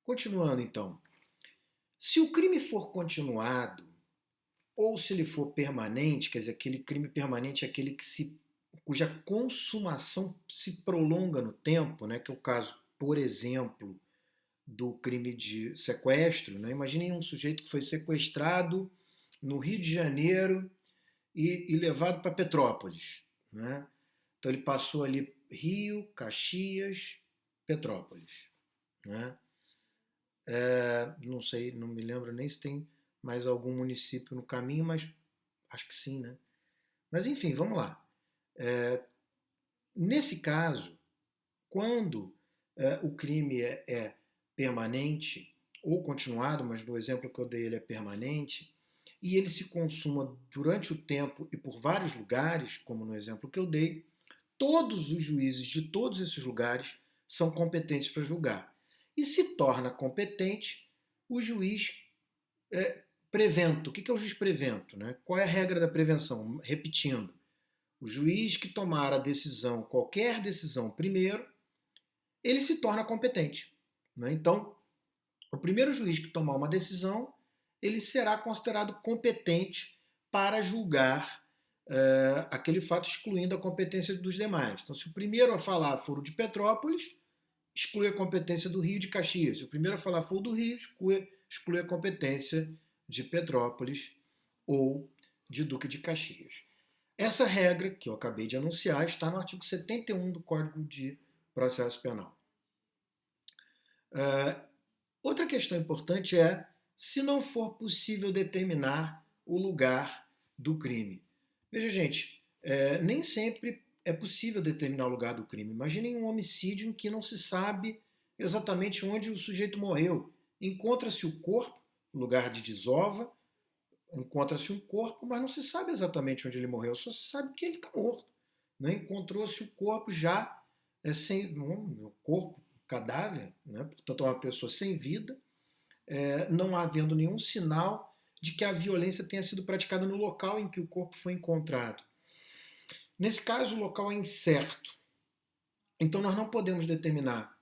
Continuando então, se o crime for continuado ou se ele for permanente, quer dizer, aquele crime permanente é aquele cuja consumação se prolonga no tempo, né, que é o caso, por exemplo, do crime de sequestro. Né? Imaginem um sujeito que foi sequestrado no Rio de Janeiro e levado para Petrópolis. Né? Então ele passou ali Rio, Caxias, Petrópolis. Né? Não sei, não me lembro nem se tem mais algum município no caminho, mas acho que sim, né? Mas enfim, vamos lá. Nesse caso, quando o crime é permanente ou continuado, mas no exemplo que eu dei ele é permanente, e ele se consuma durante o tempo e por vários lugares, como no exemplo que eu dei, todos os juízes de todos esses lugares são competentes para julgar. E se torna competente o juiz prevento. O que é o juiz prevento? Né? Qual é a regra da prevenção? Repetindo, o juiz que tomar a decisão, qualquer decisão primeiro, ele se torna competente. Né? Então, o primeiro juiz que tomar uma decisão, ele será considerado competente para julgar aquele fato, excluindo a competência dos demais. Então, se o primeiro a falar for o de Petrópolis, exclui a competência do Rio de Caxias. Se o primeiro a falar for o do Rio, exclui a competência de Petrópolis ou de Duque de Caxias. Essa regra que eu acabei de anunciar está no artigo 71 do Código de Processo Penal. Outra questão importante é se não for possível determinar o lugar do crime. Veja, gente, nem sempre é possível determinar o lugar do crime. Imaginem um homicídio em que não se sabe exatamente onde o sujeito morreu. Encontra-se o corpo, lugar de desova, encontra-se um corpo, mas não se sabe exatamente onde ele morreu, só se sabe que ele está morto. Né? Encontrou-se o corpo já sem um corpo, cadáver, né? Portanto, é uma pessoa sem vida, não havendo nenhum sinal de que a violência tenha sido praticada no local em que o corpo foi encontrado. Nesse caso, o local é incerto. Então, nós não podemos determinar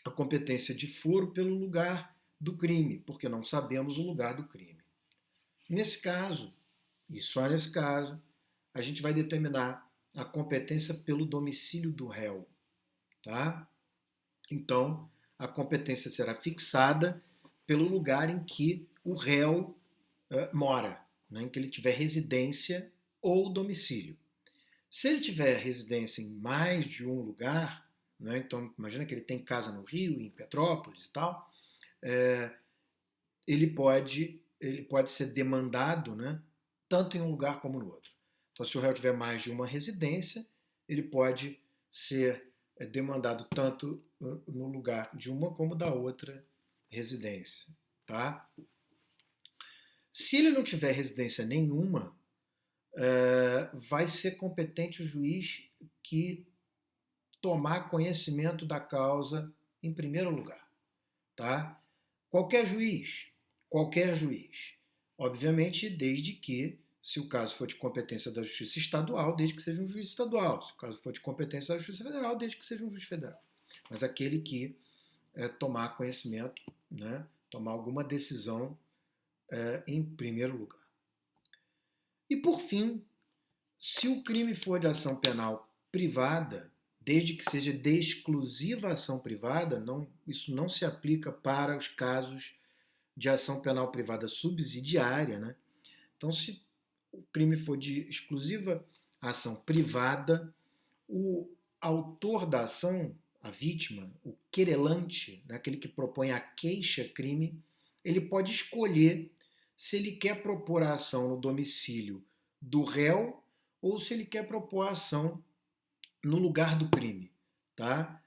a competência de foro pelo lugar do crime, porque não sabemos o lugar do crime. Nesse caso, e só nesse caso, a gente vai determinar a competência pelo domicílio do réu. Tá? Então, a competência será fixada pelo lugar em que o réu mora, né, em que ele tiver residência ou domicílio. Se ele tiver residência em mais de um lugar, né, então imagina que ele tem casa no Rio, em Petrópolis e tal, ele pode ser demandado, né, tanto em um lugar como no outro. Então, se o réu tiver mais de uma residência, ele pode ser demandado tanto no lugar de uma como da outra residência. Tá? Se ele não tiver residência nenhuma, vai ser competente o juiz que tomar conhecimento da causa em primeiro lugar. Tá? Qualquer juiz, obviamente desde que, se o caso for de competência da Justiça Estadual, desde que seja um juiz estadual, se o caso for de competência da Justiça Federal, desde que seja um juiz federal. Mas aquele que tomar conhecimento, né, tomar alguma decisão em primeiro lugar. E por fim, se o crime for de ação penal privada, desde que seja de exclusiva ação privada, isso não se aplica para os casos de ação penal privada subsidiária. Né? Então, se o crime for de exclusiva ação privada, o autor da ação, a vítima, o querelante, né, aquele que propõe a queixa-crime, ele pode escolher se ele quer propor a ação no domicílio do réu ou se ele quer propor a ação no lugar do crime. Tá?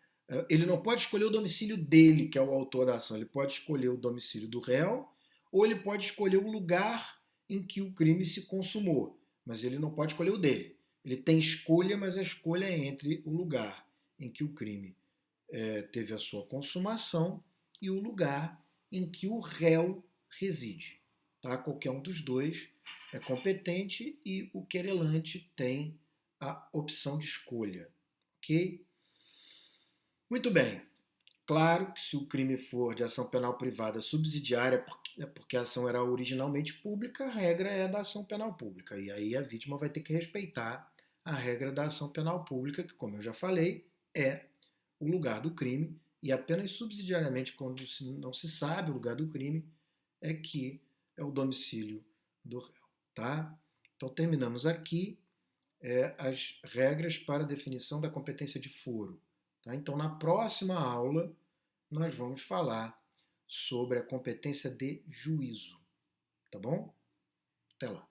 Ele não pode escolher o domicílio dele, que é o autor da ação. Ele pode escolher o domicílio do réu ou ele pode escolher o lugar em que o crime se consumou, mas ele não pode escolher o dele. Ele tem escolha, mas a escolha é entre o lugar em que o crime teve a sua consumação e o lugar em que o réu reside. Tá? Qualquer um dos dois é competente e o querelante tem a opção de escolha. Ok? Muito bem. Claro que se o crime for de ação penal privada subsidiária, porque a ação era originalmente pública, a regra é da ação penal pública. E aí a vítima vai ter que respeitar a regra da ação penal pública, que, como eu já falei, é o lugar do crime, e apenas subsidiariamente, quando não se sabe o lugar do crime, é que é o domicílio do réu. Tá? Então terminamos aqui as regras para a definição da competência de foro. Tá? Então, na próxima aula, nós vamos falar sobre a competência de juízo. Tá bom? Até lá.